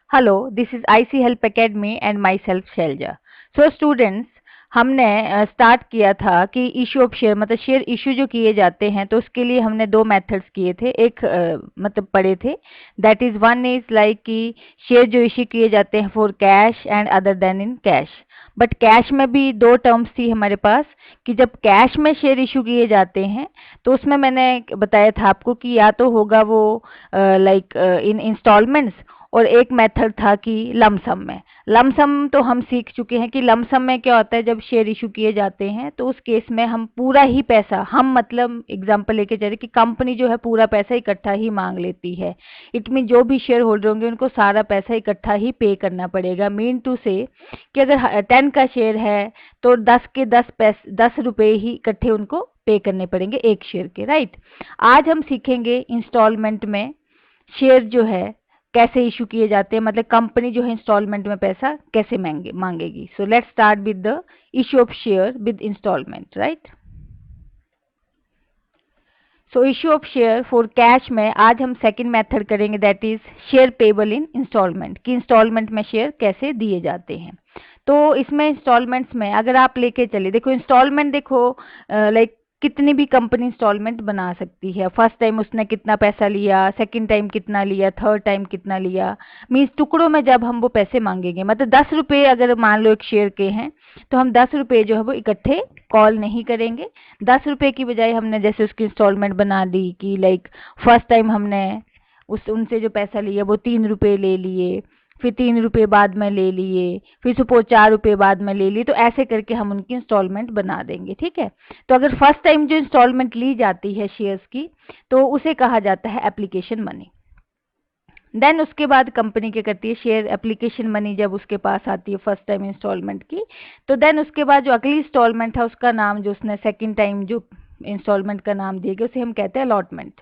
Hello, this is IC Help Academy and myself Shailja. So students, हमने start किया था कि इशू ऑफ शेयर मतलब शेयर इशू जो किए जाते हैं तो उसके लिए हमने दो मेथड्स किए थे। एक मतलब पढ़े थे, that is one is like कि शेयर जो इशू किए जाते हैं for cash and other then in cash. But cash में भी दो टर्म्स थी हमारे पास कि जब कैश में शेयर इशू किए जाते हैं तो उसमें मैंने बताया था आपको कि या तो होगा वो लाइक इन इंस्टॉलमेंट्स और एक मेथड था कि लमसम में। लमसम तो हम सीख चुके हैं कि लमसम में क्या होता है, जब शेयर इशू किए जाते हैं तो उस केस में हम पूरा ही पैसा, हम मतलब एग्जांपल लेके चले कि कंपनी जो है पूरा पैसा इकट्ठा ही मांग लेती है। इट मीन जो भी शेयर होल्डर होंगे उनको सारा पैसा इकट्ठा ही पे करना पड़ेगा। मीन टू से कि अगर 10 का शेयर है तो 10 के 10 रुपए ही इकट्ठे उनको पे करने पड़ेंगे एक शेयर के, राइट। आज हम सीखेंगे इंस्टॉलमेंट में शेयर जो है कैसे इशू किए जाते हैं, मतलब कंपनी जो है इंस्टॉलमेंट में पैसा कैसे मांगेगी। So let's start with the issue of share with instalment, right. So issue of share for cash में आज हम सेकंड मेथड करेंगे, that is share payable in instalment, कि इंस्टॉलमेंट में शेयर कैसे दिए जाते हैं। तो इसमें इंस्टॉलमेंट्स में अगर आप लेके चले, देखो इंस्टॉलमेंट देखो लाइक कितनी भी कंपनी इंस्टॉलमेंट बना सकती है। फर्स्ट टाइम उसने कितना पैसा लिया, सेकंड टाइम कितना लिया, थर्ड टाइम कितना लिया, मीन्स टुकड़ों में जब हम वो पैसे मांगेंगे, मतलब 10 रुपये अगर मान लो एक शेयर के हैं तो हम 10 रुपये जो है वो इकट्ठे कॉल नहीं करेंगे। 10 रुपये की बजाय हमने जैसे उसकी इंस्टॉलमेंट बना दी कि लाइक फर्स्ट टाइम हमने उस उनसे जो पैसा लिया वो 3 रुपये ले लिए, फिर 3 रुपये बाद में ले लिए, फिर सपोज 4 रुपये बाद में ले लिए, तो ऐसे करके हम उनकी इंस्टॉलमेंट बना देंगे, ठीक है। तो अगर फर्स्ट टाइम जो इंस्टॉलमेंट ली जाती है शेयर्स की तो उसे कहा जाता है एप्लीकेशन मनी। देन उसके बाद कंपनी क्या करती है, शेयर एप्लीकेशन मनी जब उसके पास आती है फर्स्ट टाइम इंस्टॉलमेंट की, तो देन उसके बाद जो अगली इंस्टॉलमेंट है उसका नाम जो उसने सेकंड टाइम जो इंस्टॉलमेंट का नाम दिएगा उसे हम कहते हैं अलॉटमेंट।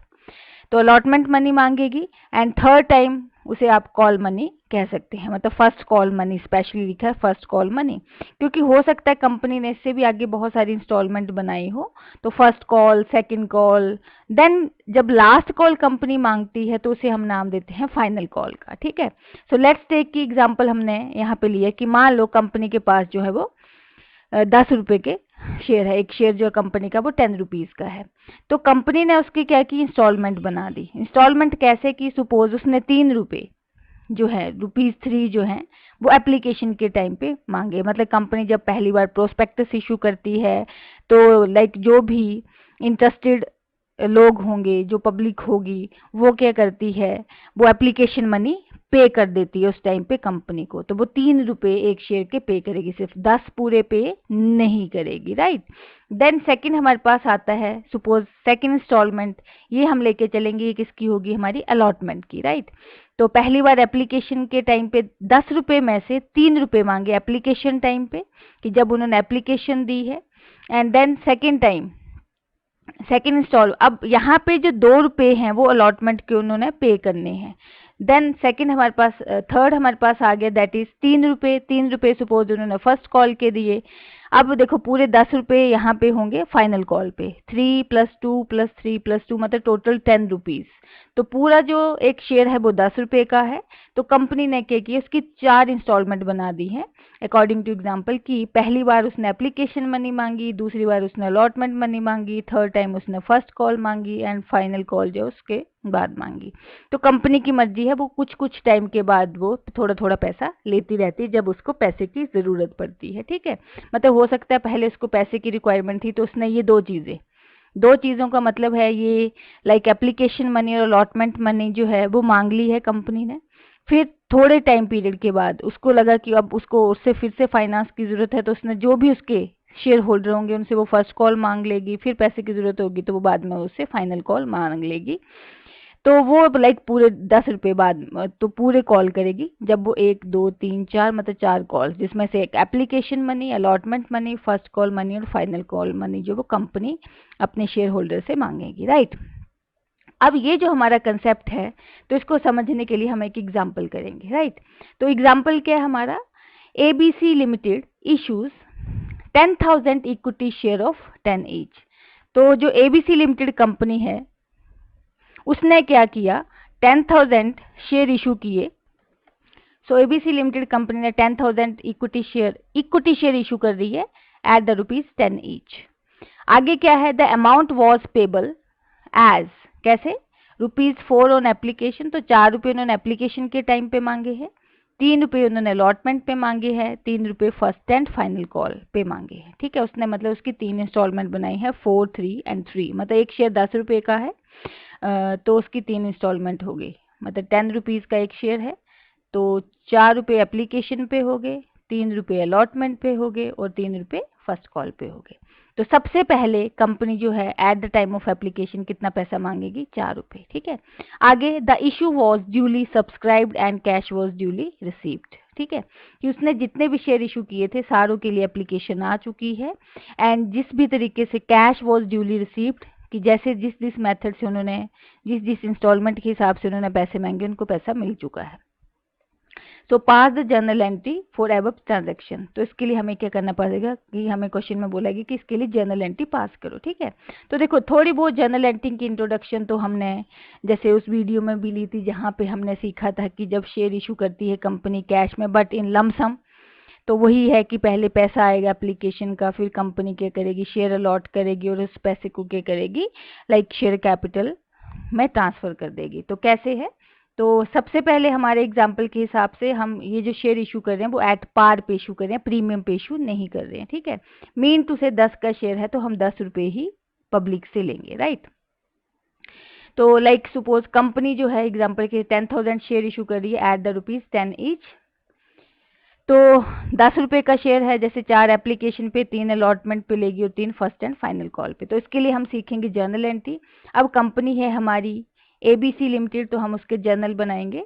तो अलॉटमेंट मनी मांगेगी एंड थर्ड टाइम उसे आप कॉल मनी कह सकते हैं, मतलब फर्स्ट कॉल मनी, स्पेशली लिखा है फर्स्ट कॉल मनी, क्योंकि हो सकता है कंपनी ने इससे भी आगे बहुत सारी इंस्टॉलमेंट बनाई हो। तो first call, second call, then जब लास्ट कॉल कंपनी मांगती है तो उसे हम नाम देते हैं फाइनल कॉल का, ठीक है। सो लेट्स टेक की एग्जांपल हमने यहाँ पे लिया कि मान लो कंपनी के पास जो है वो 10 रुपए के शेयर है, एक शेयर जो कंपनी का वो 10 रुपीज का है। तो कंपनी ने उसकी क्या की, इंस्टॉलमेंट बना दी। इंस्टॉलमेंट कैसे की, सपोज उसने 3 रुपए जो है ₹3 जो है वो एप्लीकेशन के टाइम पे मांगे, मतलब कंपनी जब पहली बार प्रोस्पेक्टस इशू करती है तो लाइक जो भी इंटरेस्टेड लोग होंगे, जो पब्लिक होगी, वो क्या करती है, वो एप्लीकेशन मनी पे कर देती है उस टाइम पे कंपनी को। तो वो 3 रुपए एक शेयर के पे करेगी, सिर्फ 10 पूरे पे नहीं करेगी, राइट। देन सेकंड हमारे पास आता है, सपोज सेकंड इंस्टॉलमेंट, ये हम लेके चलेंगे, ये किसकी होगी, हमारी अलॉटमेंट की, राइट। तो पहली बार एप्लीकेशन के टाइम पे 10 रुपए में से 3 रुपए मांगे एप्लीकेशन टाइम पे, कि जब उन्होंने एप्लीकेशन दी है। And then second time second install, अब यहाँ पे जो 2 रुपए हैं वो अलॉटमेंट के उन्होंने पे करने हैं। देन सेकेंड हमारे पास, थर्ड हमारे पास आ गया, दैट इज 3 रुपए। 3 रुपए सपोज उन्होंने फर्स्ट कॉल के दिए। अब देखो पूरे 10 रुपए यहाँ पे होंगे फाइनल कॉल पे, 3+2+3+2 मतलब टोटल 10 रुपीज। तो पूरा जो एक शेयर है वो 10 रुपए का है। तो कंपनी ने क्या किया, उसकी 4 इंस्टॉलमेंट बना दी है अकॉर्डिंग टू एग्जाम्पल, की पहली बार उसने एप्लीकेशन मनी मांगी, दूसरी बार उसने अलॉटमेंट मनी मांगी, थर्ड टाइम उसने फर्स्ट कॉल मांगी एंड फाइनल कॉल जो उसके बाद मांगी। तो कंपनी की मर्जी है, वो कुछ कुछ टाइम के बाद वो थोड़ा थोड़ा पैसा लेती रहती है जब उसको पैसे की जरूरत पड़ती है, ठीक है। मतलब हो सकता है पहले उसको पैसे की रिक्वायरमेंट थी तो उसने ये दो चीज़ों का मतलब है ये, लाइक एप्लीकेशन मनी और अलॉटमेंट मनी जो है वो मांग ली है कंपनी ने। फिर थोड़े टाइम पीरियड के बाद उसको लगा कि अब उसको उससे फिर से फाइनेंस की ज़रूरत है, तो उसने जो भी उसके शेयर होल्डर होंगे उनसे वो फर्स्ट कॉल मांग लेगी, फिर पैसे की ज़रूरत होगी तो वो बाद में उससे फाइनल कॉल मांग लेगी। तो वो लाइक पूरे 10 रुपए बाद तो पूरे कॉल करेगी जब वो 1 2 3 4 मतलब 4 कॉल, जिसमें से एक application money, allotment money, first call money और फाइनल कॉल मनी जो वो कंपनी अपने शेयर होल्डर से मांगेगी, राइट। अब ये जो हमारा कंसेप्ट है तो इसको समझने के लिए हम एक एग्जाम्पल करेंगे, राइट। तो एग्जाम्पल क्या है हमारा, ABC limited issues 10,000 equity share of 10 each. तो जो एबीसी लिमिटेड कंपनी है उसने क्या किया, 10,000 शेयर इशू किए सो एबीसी लिमिटेड कंपनी ने 10,000 इक्विटी शेयर इशू कर दी है एट द ₹10 ईच। आगे क्या है, the amount was payable as, कैसे, ₹4 ऑन एप्लीकेशन, तो ₹4 उन्होंने एप्लीकेशन के टाइम पे मांगे हैं, ₹3 उन्होंने अलॉटमेंट पे मांगे हैं, ₹3 फर्स्ट एंड फाइनल कॉल पे मांगे हैं। ठीक है, उसने मतलब उसकी 3 इंस्टॉलमेंट बनाई है, 4, 3 एंड 3, मतलब एक शेयर ₹10 का है, तो उसकी 3 इंस्टॉलमेंट हो गई, मतलब ₹10 का एक शेयर है, तो ₹4 एप्लीकेशन पे हो गए, ₹3 अलॉटमेंट पे हो गए और ₹3 फर्स्ट कॉल पे हो गए। तो सबसे पहले कंपनी जो है at the time of application कितना पैसा मांगेगी, ₹4। ठीक है, आगे the issue was duly subscribed and cash was duly received. ठीक है, कि उसने जितने भी शेयर इशू किए थे सारों के लिए एप्लीकेशन आ चुकी है, एंड जिस भी तरीके से कैश वॉज ड्यूली रिसीव्ड, कि जैसे जिस मेथड से उन्होंने जिस इंस्टॉलमेंट के हिसाब से उन्होंने पैसे मांगे उनको पैसा मिल चुका है। So pass the journal entry for above transaction, तो इसके लिए हमें क्या करना पड़ेगा कि हमें क्वेश्चन में बोला गया कि इसके लिए जर्नल एंट्री पास करो। ठीक है, तो देखो थोड़ी बहुत जर्नल एंट्री की इंट्रोडक्शन तो हमने जैसे उस वीडियो में भी ली थी, जहाँ पे हमने सीखा था कि जब शेयर इशू करती है कंपनी कैश में बट इन लमसम, तो वही है कि पहले पैसा आएगा एप्लीकेशन का, फिर कंपनी क्या करेगी, शेयर अलॉट करेगी और उस पैसे को क्या करेगी, लाइक शेयर कैपिटल में ट्रांसफर कर देगी। तो कैसे है, तो सबसे पहले हमारे एग्जाम्पल के हिसाब से हम ये जो शेयर इशू कर रहे हैं वो एट पार पे इशू कर रहे हैं, प्रीमियम पे इशू नहीं कर रहे हैं। ठीक है, मीन टू से 10 का शेयर है तो हम ₹10 ही पब्लिक से लेंगे, राइट। तो लाइक सपोज कंपनी जो है एग्जाम्पल के 10,000 शेयर इशू कर रही है एट द ₹10 ईच, तो ₹10 का शेयर है, जैसे 4 एप्लीकेशन पे, 3 अलॉटमेंट पे लेगी और 3 फर्स्ट एंड फाइनल कॉल पे। तो इसके लिए हम सीखेंगे जर्नल एंट्री। अब कंपनी है हमारी एबीसी लिमिटेड, तो हम उसके जर्नल बनाएंगे।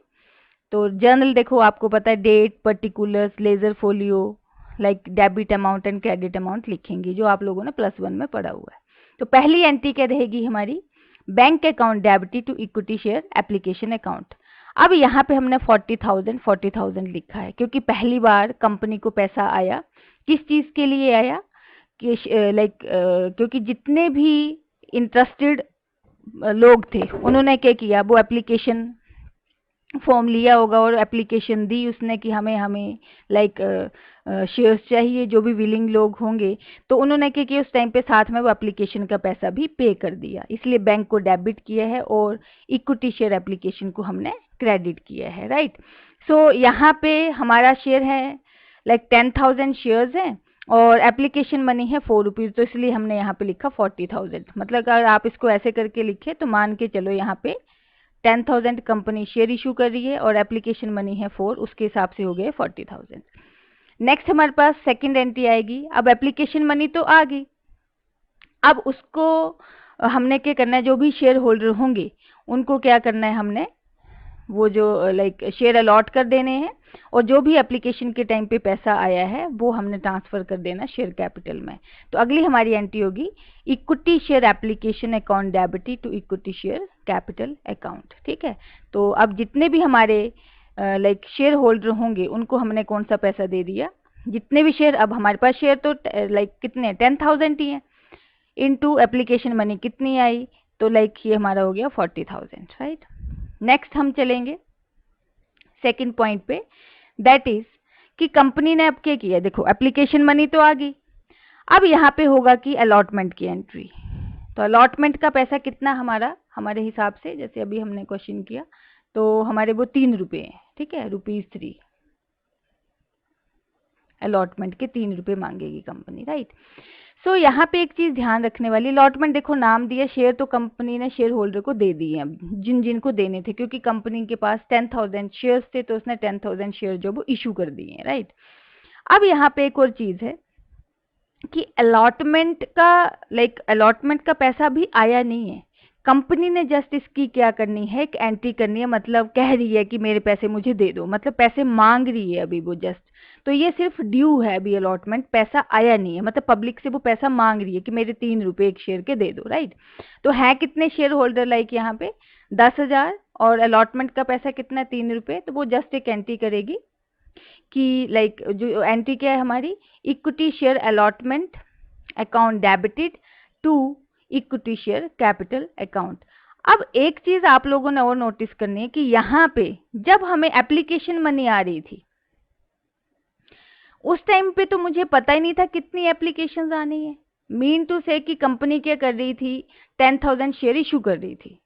तो जर्नल देखो आपको पता है, date, particulars, ledger folio, like debit amount and credit amount लिखेंगे, जो आप लोगों ने +1 में पढ़ा हुआ है। तो पहली एंट्री क्या रहेगी हमारी, bank account debited to equity share application account. अब यहाँ पे हमने 40,000 लिखा है, क्योंकि पहली बार कंपनी को पैसा आया, किस चीज़ के लिए आया, कि लाइक क्योंकि जितने भी इंटरेस्टेड लोग थे उन्होंने क्या किया, वो एप्लीकेशन फॉर्म लिया होगा और एप्लीकेशन दी उसने कि हमें लाइक शेयर्स चाहिए, जो भी विलिंग लोग होंगे, तो उन्होंने क्या किया उस टाइम पे साथ में वो एप्लीकेशन का पैसा भी पे कर दिया, इसलिए बैंक को डेबिट किया है और इक्विटी शेयर एप्लीकेशन को हमने क्रेडिट किया है, राइट। सो यहाँ पे हमारा शेयर है लाइक 10,000 शेयर्स हैं और एप्लीकेशन मनी है ₹4, तो इसलिए हमने यहाँ पे लिखा 40,000। मतलब अगर आप इसको ऐसे करके लिखे तो मान के चलो यहाँ पे 10,000 कंपनी शेयर इशू कर रही है और एप्लीकेशन मनी है 4, उसके हिसाब से हो गए 40,000। नेक्स्ट हमारे पास सेकंड एंट्री आएगी। अब एप्लीकेशन मनी तो आ गई, अब उसको हमने क्या करना है, जो भी शेयर होल्डर होंगे उनको क्या करना है, हमने वो जो लाइक शेयर अलॉट कर देने हैं और जो भी एप्लीकेशन के टाइम पे पैसा आया है वो हमने ट्रांसफर कर देना शेयर कैपिटल में। तो अगली हमारी एंट्री होगी equity share application account debited to equity share capital account. ठीक है, तो अब जितने भी हमारे लाइक शेयर होल्डर होंगे उनको हमने कौन सा पैसा दे दिया, जितने भी शेयर, अब हमारे पास शेयर तो लाइक कितने 10,000 ही है, इनटू एप्लीकेशन मनी कितनी आई, तो लाइक ये हमारा हो गया 40,000, राइट। नेक्स्ट हम चलेंगे सेकंड पॉइंट पे, दैट इज कि कंपनी ने अब क्या किया, देखो एप्लीकेशन मनी तो आ गई, अब यहाँ पे होगा कि अलॉटमेंट की एंट्री। तो अलॉटमेंट का पैसा कितना हमारे हिसाब से, जैसे अभी हमने क्वेश्चन किया तो हमारे वो ₹3 हैं, ठीक है, ₹3 अलॉटमेंट के ₹3 मांगेगी कंपनी, राइट। सो यहाँ पे एक चीज ध्यान रखने वाली, अलॉटमेंट देखो नाम दिया, शेयर तो कंपनी ने शेयर होल्डर को दे दिए अब जिन जिनको देने थे, क्योंकि कंपनी के पास 10,000 शेयर्स थे तो उसने 10,000 शेयर जो वो इशू कर दिए हैं, राइट। अब यहाँ पे एक और चीज है कि अलॉटमेंट का पैसा भी आया नहीं है, कंपनी ने जस्ट इसकी क्या करनी है, एक एंट्री करनी है, मतलब कह रही है कि मेरे पैसे मुझे दे दो, मतलब पैसे मांग रही है अभी वो जस्ट, तो ये सिर्फ ड्यू है अभी, अलॉटमेंट पैसा आया नहीं है, मतलब पब्लिक से वो पैसा मांग रही है कि मेरे ₹3 एक शेयर के दे दो, राइट। तो है कितने शेयर होल्डर, लाइक यहाँ पे 10,000 और अलॉटमेंट का पैसा कितना ₹3, तो वो जस्ट एक एंट्री करेगी कि लाइक जो एंट्री क्या है हमारी, equity share allotment account debited to equity share capital account. अब एक चीज आप लोगों ने और नोटिस करनी है कि यहाँ पे जब हमें एप्लीकेशन मनी आ रही थी उस टाइम पे तो मुझे पता ही नहीं था कितनी एप्लीकेशंस आनी है। मीन टू से कि कंपनी क्या कर रही थी, 10,000 शेयर इशू कर रही थी,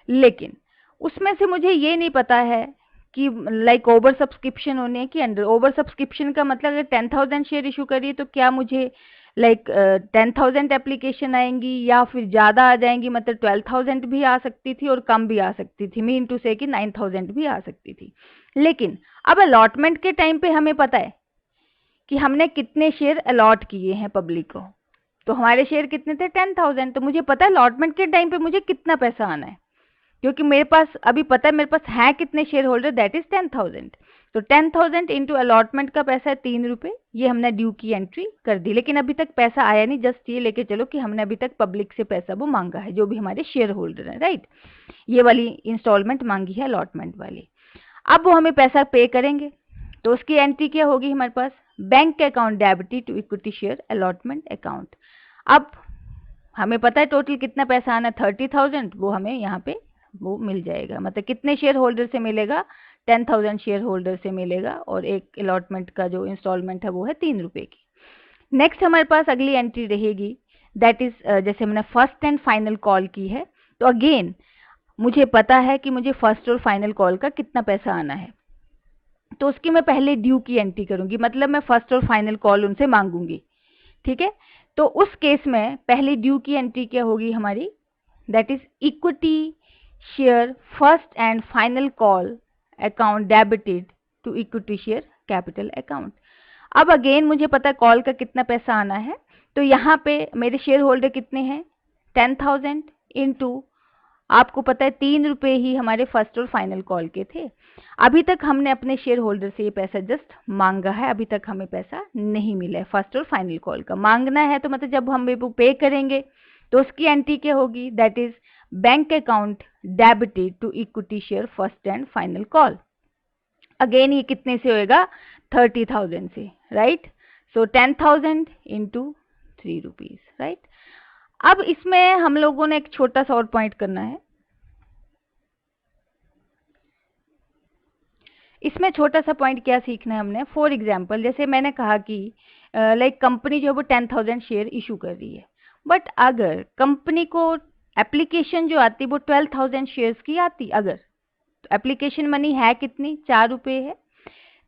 लेकिन उसमें से मुझे ये नहीं पता है कि लाइक ओवर सब्सक्रिप्शन होने की अंडर। ओवर सब्सक्रिप्शन का मतलब अगर 10,000 शेयर इशू करिए तो क्या मुझे लाइक 10,000 एप्लीकेशन आएंगी या फिर ज़्यादा आ जाएंगी, मतलब 12,000 भी आ सकती थी और कम भी आ सकती थी, मीन टू से कि 9,000 भी आ सकती थी। लेकिन अब अलॉटमेंट के टाइम पे हमें पता है कि हमने कितने शेयर अलॉट किए हैं पब्लिक को, तो हमारे शेयर कितने थे 10,000, तो मुझे पता है अलॉटमेंट के टाइम पे मुझे कितना पैसा आना है, क्योंकि मेरे पास अभी पता है मेरे पास है कितने शेयर होल्डर, दैट इज 10,000। तो 10,000 इंटू अलॉटमेंट का पैसा है 3 रुपए, ये हमने ड्यू की एंट्री कर दी। लेकिन अभी तक पैसा आया नहीं, जस्ट ये लेके चलो कि हमने अभी तक पब्लिक से पैसा वो मांगा है, जो भी हमारे शेयर होल्डर है, राइट। ये वाली इंस्टॉलमेंट मांगी है अलॉटमेंट वाली। अब वो हमें पैसा पे करेंगे, तो उसकी एंट्री क्या होगी हमारे पास, bank account debited to equity share allotment account. अब हमें पता है टोटल कितना पैसा आना, 30,000, वो हमें यहाँ पे वो मिल जाएगा। मतलब कितने शेयर होल्डर से मिलेगा, 10,000 शेयर होल्डर से मिलेगा, और एक अलॉटमेंट का जो इंस्टॉलमेंट है वो है 3 रुपए की। नेक्स्ट हमारे पास अगली एंट्री रहेगी, दैट इज जैसे हमने फर्स्ट एंड फाइनल कॉल की है, तो अगेन मुझे पता है कि मुझे फर्स्ट और फाइनल कॉल का कितना पैसा आना है, तो उसकी मैं पहले ड्यू की एंट्री करूंगी, मतलब मैं फर्स्ट और फाइनल कॉल उनसे मांगूंगी, ठीक है। तो उस केस में पहली ड्यू की एंट्री क्या होगी हमारी, that is equity share first and final call account debited to equity share capital account. अब अगेन मुझे पता है कॉल का कितना पैसा आना है, तो यहाँ पे मेरे शेयर होल्डर कितने हैं 10,000 इंटू, आपको पता है 3 रुपए ही हमारे फर्स्ट और फाइनल कॉल के थे। अभी तक हमने अपने शेयर होल्डर से ये पैसा जस्ट मांगा है, अभी तक हमें पैसा नहीं मिला है फर्स्ट और फाइनल कॉल का। मांगना है तो मतलब जब हम वो पे करेंगे तो उसकी एंट्री क्या होगी, that is bank account debited to equity share first and final call. Again ये कितने से होएगा, 30,000 से, right. So 10,000 into 3 rupees, right. अब इसमें हम लोगों ने एक छोटा सा और पॉइंट करना है, इसमें छोटा सा पॉइंट क्या सीखना है हमने। फॉर एग्जांपल जैसे मैंने कहा कि लाइक कंपनी जो है वो 10,000 शेयर इशू कर रही है, बट अगर कंपनी को एप्लीकेशन जो आती है वो 12,000 शेयर्स की आती, अगर तो एप्लीकेशन मनी है कितनी, 4 रुपए है,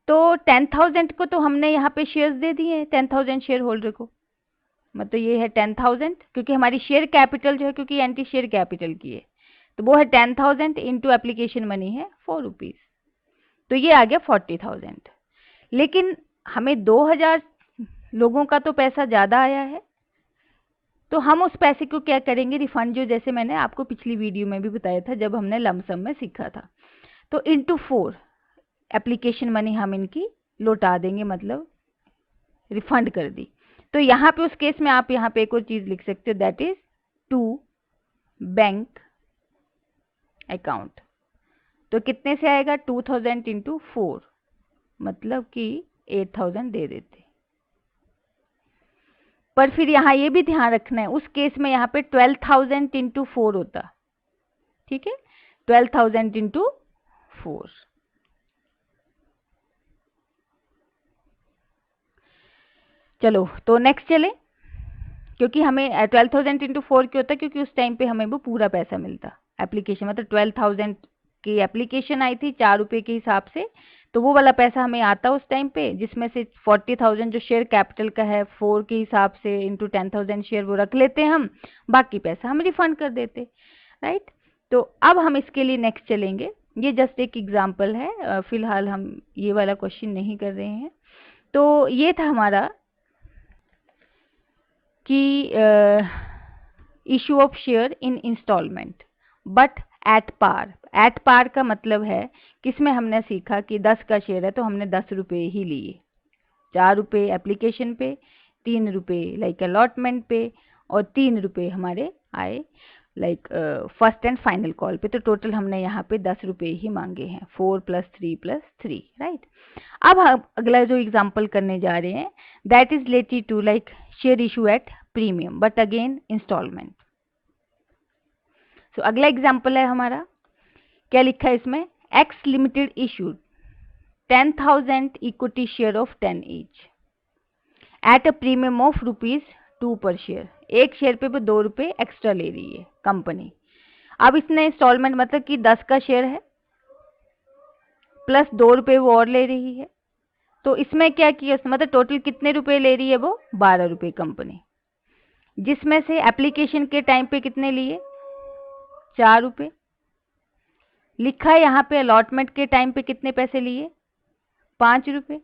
तो 10,000 को तो हमने यहाँ पे शेयर्स दे दिए हैं 10,000 शेयर होल्डर को, मतलब ये है 10,000, क्योंकि हमारी शेयर कैपिटल जो है, क्योंकि एंटी शेयर कैपिटल की है, तो वो है 10,000 इंटू एप्लीकेशन मनी है 4 रुपीज, तो ये आ गया 40,000। लेकिन हमें 2,000 लोगों का तो पैसा ज़्यादा आया है, तो हम उस पैसे को क्या करेंगे, रिफंड, जो जैसे मैंने आपको पिछली वीडियो में भी बताया था जब हमने लमसम में सीखा था, तो इंटू 4 एप्लीकेशन मनी हम इनकी लौटा देंगे, मतलब रिफंड कर दी। तो यहाँ पे उस केस में आप यहाँ पे एक और चीज लिख सकते हो, that is to bank account. तो कितने से आएगा, 2,000 इंटू 4, मतलब कि 8,000 दे देते। पर फिर यहाँ ये भी ध्यान रखना है, उस केस में यहाँ पे 12,000 इंटू 4 होता, ठीक है, 12,000 इंटू 4। चलो तो नेक्स्ट चले, क्योंकि हमें 12,000 इंटू 4 क्यों होता है, क्योंकि उस टाइम पे हमें वो पूरा पैसा मिलता एप्लीकेशन, मतलब 12,000 की एप्लीकेशन आई थी 4 रुपए के हिसाब से, तो वो वाला पैसा हमें आता उस टाइम पे, जिसमें से 40,000 जो शेयर कैपिटल का है 4 के हिसाब से इंटू 10,000 शेयर वो रख लेते हम, बाकी पैसा हम रिफंड कर देते, राइट। तो अब हम इसके लिए नेक्स्ट चलेंगे, ये जस्ट एक एग्जाम्पल है, फिलहाल हम ये वाला क्वेश्चन नहीं कर रहे हैं। तो ये था हमारा कि issue of share in instalment but at par. At par का मतलब है किसमें हमने सीखा कि 10 का शेयर है तो हमने 10 रुपए ही लिए, 4 रुपए एप्लीकेशन पे, 3 रुपए लाइक अलॉटमेंट पे, और 3 रुपए हमारे आए like first and final call पे, तो टोटल हमने यहाँ पे 10 रुपए ही मांगे हैं, 4 + 3 + 3, राइट। अब हम अगला जो एग्जाम्पल करने जा रहे हैं, that is related to like share issue at premium but again instalment. So अगला एग्जाम्पल है हमारा, क्या लिखा है इसमें, X limited issued 10,000 equity share of 10 each at a premium of ₹2 per share. एक शेयर पे वो 2 रुपये एक्स्ट्रा ले रही है कंपनी। अब इसने इंस्टॉलमेंट मतलब कि 10 का शेयर है प्लस 2 रुपये वो और ले रही है, तो इसमें क्या किया उसने, मतलब टोटल कितने रुपए ले रही है वो, 12 रुपये कंपनी, जिसमें से एप्लीकेशन के टाइम पे कितने लिए, 4 रुपये। लिखा है यहाँ पे अलॉटमेंट के टाइम पे कितने पैसे लिए, 5 रुपये।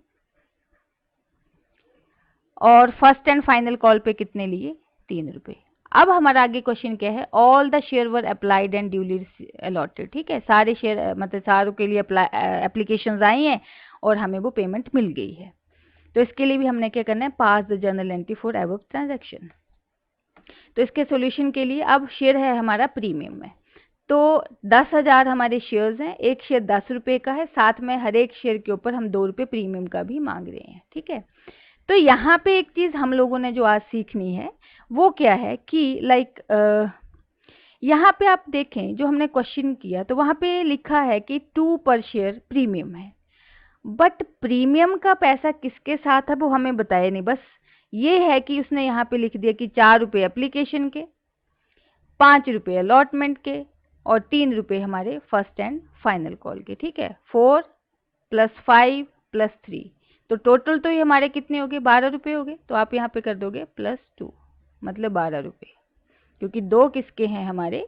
और फर्स्ट एंड फाइनल कॉल पे कितने लिए, 3 रुपये। अब हमारा आगे क्वेश्चन क्या है, all the share were applied and duly allotted. ठीक है, सारे शेयर मतलब सारों के लिए एप्लीकेशंस आई हैं और हमें वो पेमेंट मिल गई है। तो इसके लिए भी हमने क्या करना है, pass the journal entry for above transaction. तो इसके सॉल्यूशन के लिए अब शेयर है हमारा प्रीमियम में, तो 10,000 हमारे शेयर्स हैं, एक शेयर 10 रुपये का है, साथ में हर एक शेयर के ऊपर हम 2 रुपये प्रीमियम का भी मांग रहे हैं। ठीक है, तो यहाँ पे एक चीज हम लोगों ने जो आज सीखनी है वो क्या है कि यहाँ पे आप देखें जो हमने क्वेश्चन किया तो वहाँ पे लिखा है कि 2 पर शेयर प्रीमियम है, बट प्रीमियम का पैसा किसके साथ है वो हमें बताया नहीं। बस ये है कि उसने यहाँ पे लिख दिया कि 4 रुपये एप्लीकेशन के, 5 रुपये अलॉटमेंट के और 3 रुपये हमारे फर्स्ट एंड फाइनल कॉल के। ठीक है, 4 + 5 + 3, तो टोटल तो ये हमारे कितने हो गए, 12 रुपये हो गए। तो आप यहाँ पे कर दोगे +2, मतलब 12 रुपये, क्योंकि 2 किसके हैं, हमारे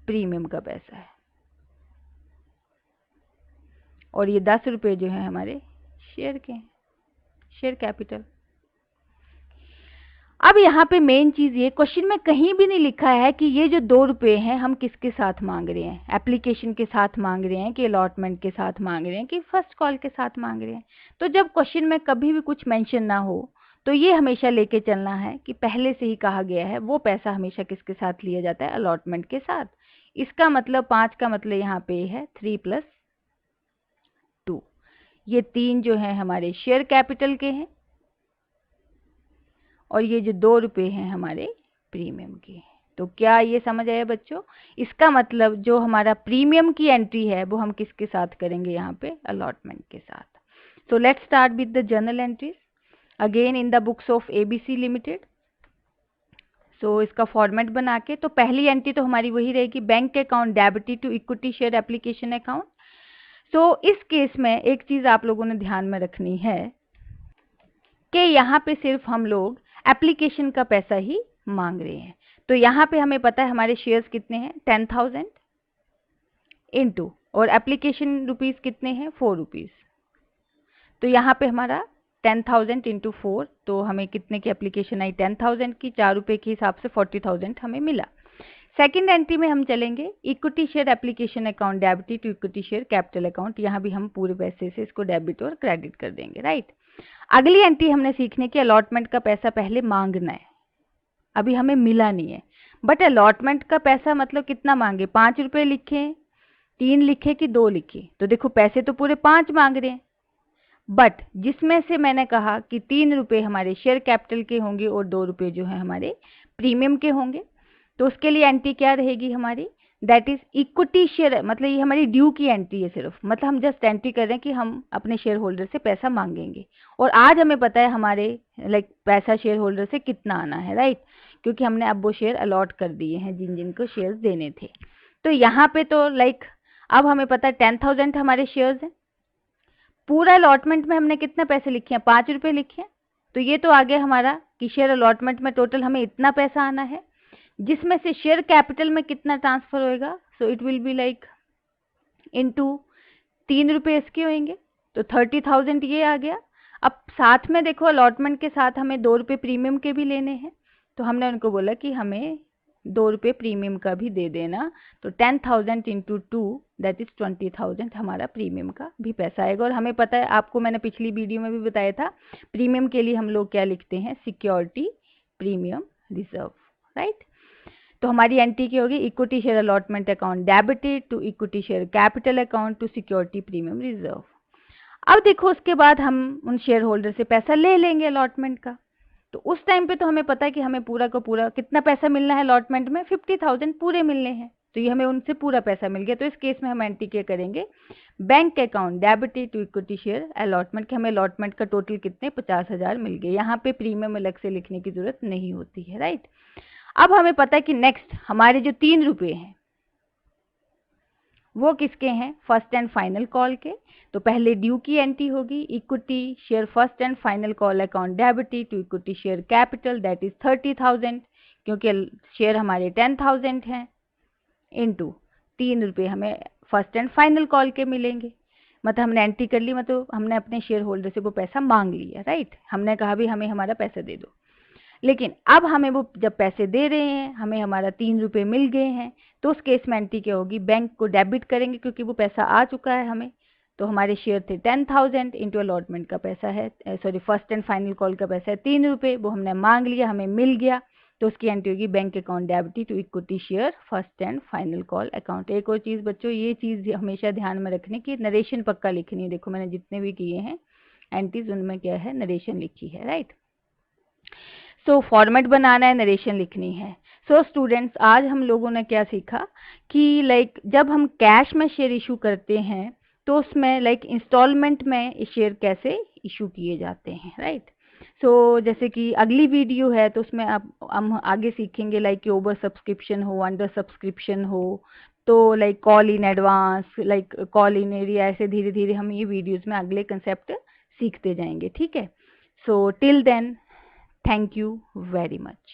प्रीमियम का पैसा है, और ये 10 रुपये जो है हमारे शेयर के हैं, शेयर कैपिटल। अब यहाँ पे मेन चीज ये, क्वेश्चन में कहीं भी नहीं लिखा है कि ये जो 2 रुपये हैं हम किसके साथ मांग रहे हैं, एप्लीकेशन के साथ मांग रहे हैं कि अलॉटमेंट के साथ मांग रहे हैं कि फर्स्ट कॉल के साथ मांग रहे हैं। तो जब क्वेश्चन में कभी भी कुछ मेंशन ना हो तो ये हमेशा लेके चलना है कि पहले से ही कहा गया है वो पैसा हमेशा किसके साथ लिया जाता है, अलॉटमेंट के साथ। इसका मतलब 5 का मतलब यहाँ पे है 3 + 2, ये 3 जो है हमारे शेयर कैपिटल के हैं और ये जो 2 रुपये हैं हमारे प्रीमियम के। तो क्या ये समझ आया बच्चों, इसका मतलब जो हमारा प्रीमियम की एंट्री है वो हम किसके साथ करेंगे, यहाँ पे अलॉटमेंट के साथ। So let's start with the journal entries again in the books of ABC limited. So इसका फॉर्मेट बना के, तो पहली एंट्री तो हमारी वही रहेगी, bank account debited to equity share application account. So इस केस में एक चीज आप लोगों ने ध्यान में रखनी है कि यहाँ पे सिर्फ हम लोग एप्लीकेशन का पैसा ही मांग रहे हैं। तो यहाँ पे हमें पता है हमारे शेयर्स कितने हैं, 10,000 इनटू, और एप्लीकेशन रुपीस कितने हैं, 4 रुपीस। तो यहाँ पे हमारा 10,000 × 4, तो हमें कितने की एप्लीकेशन आई, 10,000 की, 4 रुपये के हिसाब से 40,000 हमें मिला। सेकेंड एंट्री में हम चलेंगे, equity share application account debited to equity share capital account. यहाँ भी हम पूरे पैसे से इसको डेबिट और क्रेडिट कर देंगे, राइट। अगली एंट्री हमने सीखने की, अलॉटमेंट का पैसा पहले मांगना है, अभी हमें मिला नहीं है, बट अलॉटमेंट का पैसा मतलब कितना मांगे, 5 रुपये लिखे, 3 लिखे कि 2 लिखे, तो देखो पैसे तो पूरे 5 मांग रहे हैं, बट जिसमें से मैंने कहा कि 3 रुपये हमारे शेयर कैपिटल के होंगे और 2 रुपये जो है हमारे प्रीमियम के होंगे। तो उसके लिए एंट्री क्या रहेगी हमारी, दैट इज इक्विटी शेयर, मतलब ये हमारी ड्यू की एंट्री है सिर्फ, मतलब हम जस्ट एंट्री कर रहे हैं कि हम अपने शेयर होल्डर से पैसा मांगेंगे, और आज हमें पता है हमारे पैसा शेयर होल्डर से कितना आना है, राइट, क्योंकि हमने अब वो शेयर अलॉट कर दिए हैं जिन जिन को शेयर देने थे। तो यहाँ पे तो अब हमें पता है 10,000 हमारे शेयर्स हैं, पूरा अलॉटमेंट में हमने कितने पैसे लिखे हैं, 5 रुपये लिखे हैं, तो ये तो आ गया हमारा कि शेयर अलॉटमेंट में टोटल हमें इतना पैसा आना है, जिसमें से शेयर कैपिटल में कितना ट्रांसफर होएगा, so it will be into 3 रुपये इसके होंगे, तो 30,000 ये आ गया। अब साथ में देखो अलॉटमेंट के साथ हमें 2 रुपये प्रीमियम के भी लेने हैं, तो हमने उनको बोला कि हमें 2 रुपये प्रीमियम का भी दे देना, तो 10,000 × 2 दैट इज 20,000 हमारा प्रीमियम का भी पैसा आएगा। और हमें पता है, आपको मैंने पिछली वीडियो में भी बताया था, प्रीमियम के लिए हम लोग क्या लिखते हैं, सिक्योरिटी प्रीमियम रिजर्व, राइट। तो हमारी एंट्री की होगी, equity share allotment account debited to equity share capital account to security premium reserve. अब देखो उसके बाद हम उन शेयर होल्डर से पैसा ले लेंगे अलॉटमेंट का, तो उस टाइम पे तो हमें पता है कि हमें पूरा का पूरा कितना पैसा मिलना है अलॉटमेंट में, 50,000 पूरे मिलने हैं, तो ये हमें उनसे पूरा पैसा मिल गया। तो इस केस में हम एंट्री क्या करेंगे, bank account debited to equity share allotment, कि हमें अलॉटमेंट का टोटल कितने 50,000 मिल गए। यहाँ पे प्रीमियम अलग से लिखने की जरूरत नहीं होती है, राइट। अब हमें पता है कि नेक्स्ट हमारे जो 3 रुपए हैं वो किसके हैं, फर्स्ट एंड फाइनल कॉल के। तो पहले ड्यू की एंट्री होगी, equity share first and final call account debited to equity share capital that is 30,000, क्योंकि शेयर हमारे 10,000 हैं, इनटू 3 रुपये हमें फर्स्ट एंड फाइनल कॉल के मिलेंगे। मतलब हमने एंट्री कर ली, मतलब हमने अपने शेयर होल्डर से वो पैसा मांग लिया, राइट। हमने कहा भी हमें हमारा पैसा दे दो, लेकिन अब हमें वो जब पैसे दे रहे हैं, हमें हमारा 3 रुपये मिल गए हैं, तो उस केस में एंट्री क्या होगी, बैंक को डेबिट करेंगे क्योंकि वो पैसा आ चुका है हमें। तो हमारे शेयर थे 10,000 इंटू अलॉटमेंट का पैसा है, sorry first and final call का पैसा है 3 रुपये, वो हमने मांग लिया, हमें मिल गया। तो उसकी एंट्री होगी bank account debited to equity share first and final call account. एक और चीज़ बच्चों, ये चीज़ हमेशा ध्यान में रखने की, नरेशन पक्का लिखनी है। देखो मैंने जितने भी किए हैं एंट्रीज, उनमें क्या है, नरेशन लिखी है, राइट। सो फॉर्मेट बनाना है, नरेशन लिखनी है। सो स्टूडेंट्स, आज हम लोगों ने क्या सीखा कि लाइक जब हम कैश में शेयर इशू करते हैं तो उसमें लाइक इंस्टॉलमेंट में शेयर कैसे इशू किए जाते हैं, राइट। सो जैसे कि अगली वीडियो है तो उसमें अब हम आगे सीखेंगे लाइक ओवर सब्सक्रिप्शन हो, अंडर सब्सक्रिप्शन हो, तो like call in advance, like call in area, ऐसे धीरे धीरे हम ये वीडियोज़ में अगले कंसेप्ट सीखते जाएंगे, ठीक है। So till then, thank you very much.